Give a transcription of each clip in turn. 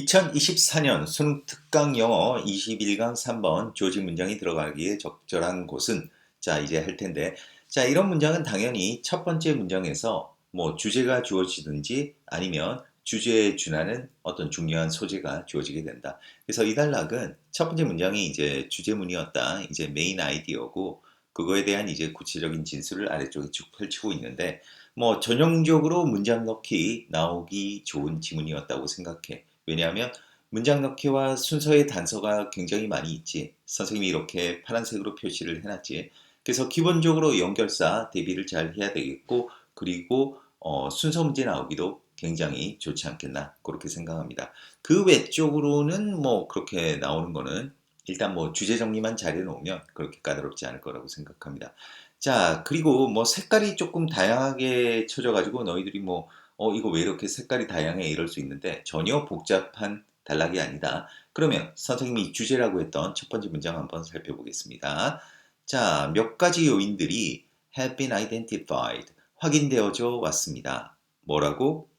2024년 수능 특강 영어 21강 3번 조지 문장이 들어가기에 적절한 곳은 자 이제 할 텐데 자 이런 문장은 당연히 첫 번째 문장에서 뭐 주제가 주어지든지 아니면 주제에 준하는 어떤 중요한 소재가 주어지게 된다. 그래서 이 단락은 첫 번째 문장이 이제 주제문이었다. 이제 메인 아이디어고 그거에 대한 이제 구체적인 진술을 아래쪽에 쭉 펼치고 있는데 뭐 전형적으로 문장 넣기 나오기 좋은 지문이었다고 생각해. 왜냐하면 문장 넣기와 순서의 단서가 굉장히 많이 있지. 선생님이 이렇게 파란색으로 표시를 해놨지. 그래서 기본적으로 연결사 대비를 잘 해야 되겠고, 그리고 순서 문제 나오기도 굉장히 좋지 않겠나 그렇게 생각합니다. 그 외적으로는 뭐 그렇게 나오는 거는 일단 뭐 주제 정리만 잘 해놓으면 그렇게 까다롭지 않을 거라고 생각합니다. 자, 그리고 뭐 색깔이 조금 다양하게 쳐져가지고 너희들이 뭐 이거 왜 이렇게 색깔이 다양해 이럴 수 있는데 전혀 복잡한 단락이 아니다. 그러면 선생님이 주제라고 했던 첫 번째 문장 한번 살펴보겠습니다. 자, 몇 가지 요인들이 have been identified, 확인되어져 왔습니다. 뭐라고?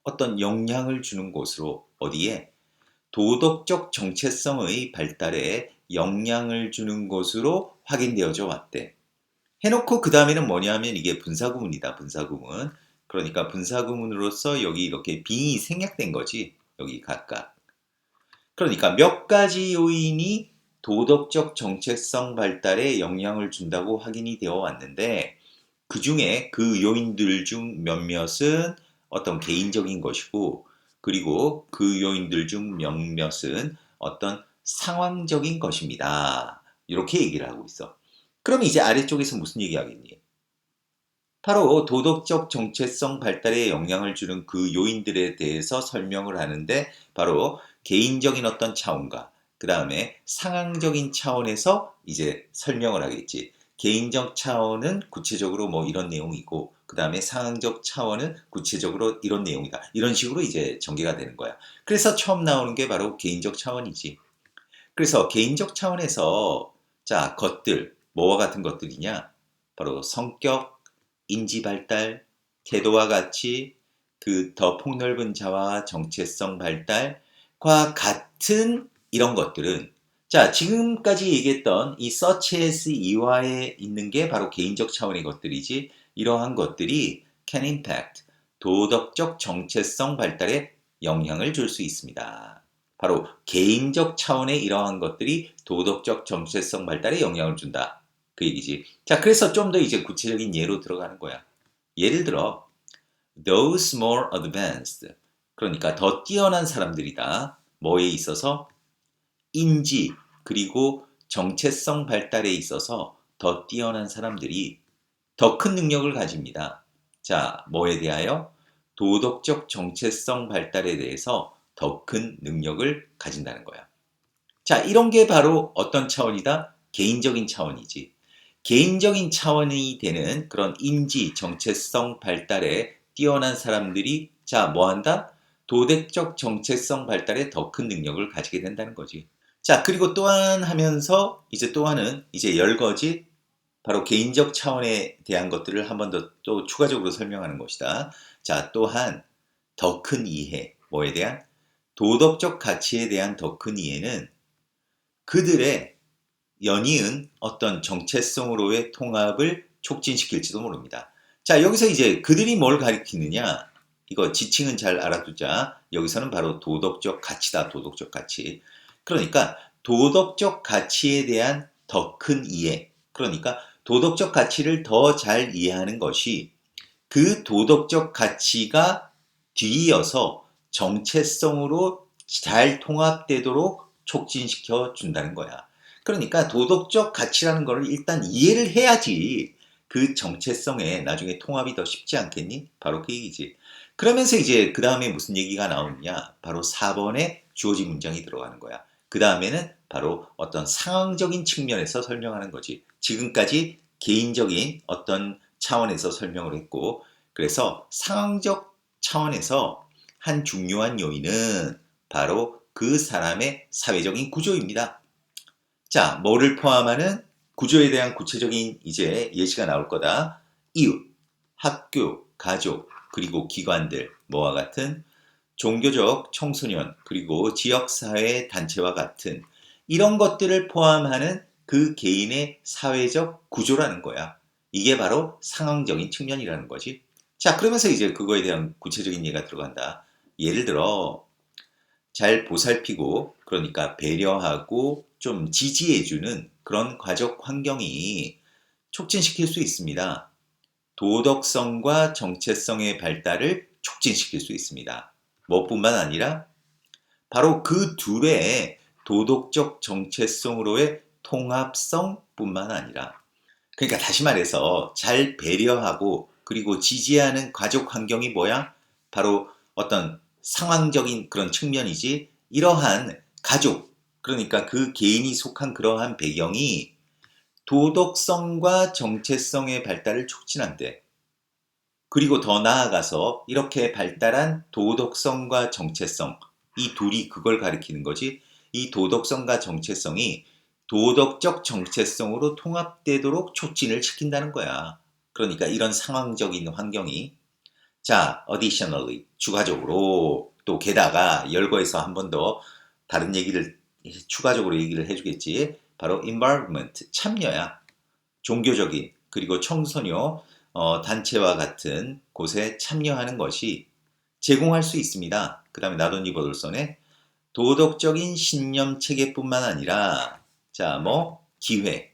어떤 영향을 주는 곳으로 어디에? 도덕적 정체성의 발달에 영향을 주는 것으로 확인되어져 왔대. 해놓고 그 다음에는 뭐냐 하면 이게 분사구문이다. 분사구문. 그러니까 분사구문으로서 여기 이렇게 빙이 생략된 거지. 여기 각각. 그러니까 몇 가지 요인이 도덕적 정체성 발달에 영향을 준다고 확인이 되어 왔는데 그 중에 그 요인들 중 몇몇은 어떤 개인적인 것이고 그리고 그 요인들 중 몇몇은 어떤 상황적인 것입니다. 이렇게 얘기를 하고 있어. 그럼 이제 아래쪽에서 무슨 얘기하겠니? 바로 도덕적 정체성 발달에 영향을 주는 그 요인들에 대해서 설명을 하는데 바로 개인적인 어떤 차원과 그 다음에 상황적인 차원에서 이제 설명을 하겠지. 개인적 차원은 구체적으로 뭐 이런 내용이고 그 다음에 상황적 차원은 구체적으로 이런 내용이다. 이런 식으로 이제 전개가 되는 거야. 그래서 처음 나오는 게 바로 개인적 차원이지. 그래서 개인적 차원에서 자 것들 뭐와 같은 것들이냐? 바로 성격, 인지 발달, 태도와 가치, 그 더 폭넓은 자아와 정체성 발달과 같은 이런 것들은 자 지금까지 얘기했던 이 such as 이화에 있는 게 바로 개인적 차원의 것들이지 이러한 것들이 can impact 도덕적 정체성 발달에 영향을 줄 수 있습니다. 바로 개인적 차원의 이러한 것들이 도덕적 정체성 발달에 영향을 준다. 그 얘기지. 자, 그래서 좀 더 이제 구체적인 예로 들어가는 거야. 예를 들어, those more advanced. 그러니까 더 뛰어난 사람들이다. 뭐에 있어서? 인지, 그리고 정체성 발달에 있어서 더 뛰어난 사람들이 더 큰 능력을 가집니다. 자, 뭐에 대하여? 도덕적 정체성 발달에 대해서 더 큰 능력을 가진다는 거야. 자, 이런 게 바로 어떤 차원이다? 개인적인 차원이지. 개인적인 차원이 되는 그런 인지, 정체성 발달에 뛰어난 사람들이 자, 뭐 한다? 도덕적 정체성 발달에 더 큰 능력을 가지게 된다는 거지. 자, 그리고 또한 하면서 이제 또한은 이제 열거지 바로 개인적 차원에 대한 것들을 한 번 더 또 추가적으로 설명하는 것이다. 자, 또한 더 큰 이해, 뭐에 대한? 도덕적 가치에 대한 더 큰 이해는 그들의 연이은 어떤 정체성으로의 통합을 촉진시킬지도 모릅니다. 자, 여기서 이제 그들이 뭘 가리키느냐? 이거 지칭은 잘 알아두자. 여기서는 바로 도덕적 가치다. 도덕적 가치. 그러니까 도덕적 가치에 대한 더 큰 이해. 그러니까 도덕적 가치를 더 잘 이해하는 것이 그 도덕적 가치가 뒤이어서 정체성으로 잘 통합되도록 촉진시켜 준다는 거야. 그러니까 도덕적 가치라는 거를 일단 이해를 해야지 그 정체성에 나중에 통합이 더 쉽지 않겠니? 바로 그 얘기지. 그러면서 이제 그 다음에 무슨 얘기가 나오느냐? 바로 4번에 주어진 문장이 들어가는 거야. 그 다음에는 바로 어떤 상황적인 측면에서 설명하는 거지. 지금까지 개인적인 어떤 차원에서 설명을 했고, 그래서 상황적 차원에서 한 중요한 요인은 바로 그 사람의 사회적인 구조입니다. 자, 뭐를 포함하는 구조에 대한 구체적인 이제 예시가 나올 거다. 이웃, 학교, 가족, 그리고 기관들, 뭐와 같은 종교적 청소년, 그리고 지역사회 단체와 같은 이런 것들을 포함하는 그 개인의 사회적 구조라는 거야. 이게 바로 상황적인 측면이라는 거지. 자, 그러면서 이제 그거에 대한 구체적인 예가 들어간다. 예를 들어, 잘 보살피고, 그러니까 배려하고 좀 지지해주는 그런 가족 환경이 촉진시킬 수 있습니다. 도덕성과 정체성의 발달을 촉진시킬 수 있습니다. 뭐뿐만 아니라 바로 그 둘의 도덕적 정체성으로의 통합성뿐만 아니라, 그러니까 다시 말해서 잘 배려하고 그리고 지지하는 가족 환경이 뭐야? 바로 어떤 상황적인 그런 측면이지. 이러한 가족, 그러니까 그 개인이 속한 그러한 배경이 도덕성과 정체성의 발달을 촉진한대. 그리고 더 나아가서 이렇게 발달한 도덕성과 정체성, 이 둘이 그걸 가리키는 거지. 이 도덕성과 정체성이 도덕적 정체성으로 통합되도록 촉진을 시킨다는 거야. 그러니까 이런 상황적인 환경이, 자, additionally, 추가적으로, 또 게다가 열거해서 한 번 더 다른 얘기를 추가적으로 얘기를 해주겠지. 바로 involvement, 참여야. 종교적인 그리고 청소년 단체와 같은 곳에 참여하는 것이 제공할 수 있습니다. 그 다음에 나돈니 버들슨의 도덕적인 신념 체계뿐만 아니라, 자, 뭐 기회,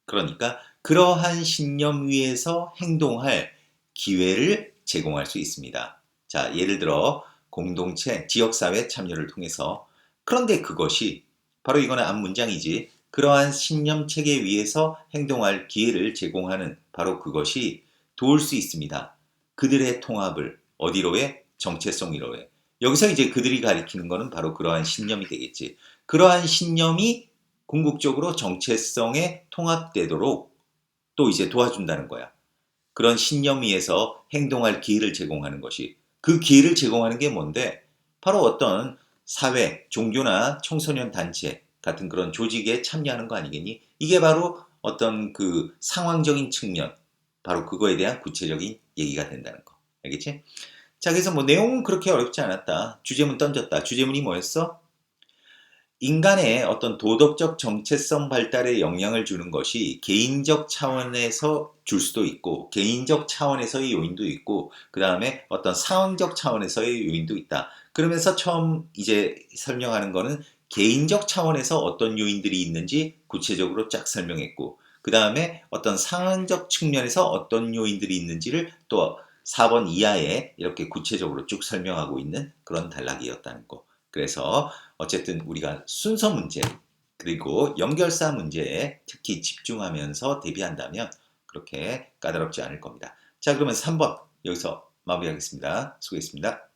그러니까 그러한 신념 위에서 행동할 기회를 제공할 수 있습니다. 자, 예를 들어 공동체, 지역사회 참여를 통해서. 그런데 그것이 바로 이거는 앞 문장이지. 그러한 신념 체계 위에서 행동할 기회를 제공하는 바로 그것이 도울 수 있습니다. 그들의 통합을 어디로 해? 정체성으로 해. 여기서 이제 그들이 가리키는 것은 바로 그러한 신념이 되겠지. 그러한 신념이 궁극적으로 정체성에 통합되도록 또 이제 도와준다는 거야. 그런 신념 위에서 행동할 기회를 제공하는 것이. 그 기회를 제공하는 게 뭔데? 바로 어떤 사회, 종교나 청소년 단체 같은 그런 조직에 참여하는 거 아니겠니? 이게 바로 어떤 그 상황적인 측면, 바로 그거에 대한 구체적인 얘기가 된다는 거. 알겠지? 자, 그래서 뭐 내용은 그렇게 어렵지 않았다. 주제문 던졌다. 주제문이 뭐였어? 인간의 어떤 도덕적 정체성 발달에 영향을 주는 것이 개인적 차원에서 줄 수도 있고, 개인적 차원에서의 요인도 있고, 그 다음에 어떤 상황적 차원에서의 요인도 있다. 그러면서 처음 이제 설명하는 거는 개인적 차원에서 어떤 요인들이 있는지 구체적으로 쫙 설명했고, 그 다음에 어떤 상황적 측면에서 어떤 요인들이 있는지를 또 4번 이하에 이렇게 구체적으로 쭉 설명하고 있는 그런 단락이었다는 거. 그래서 어쨌든 우리가 순서 문제 그리고 연결사 문제에 특히 집중하면서 대비한다면 그렇게 까다롭지 않을 겁니다. 자, 그러면 3번 여기서 마무리하겠습니다. 수고했습니다.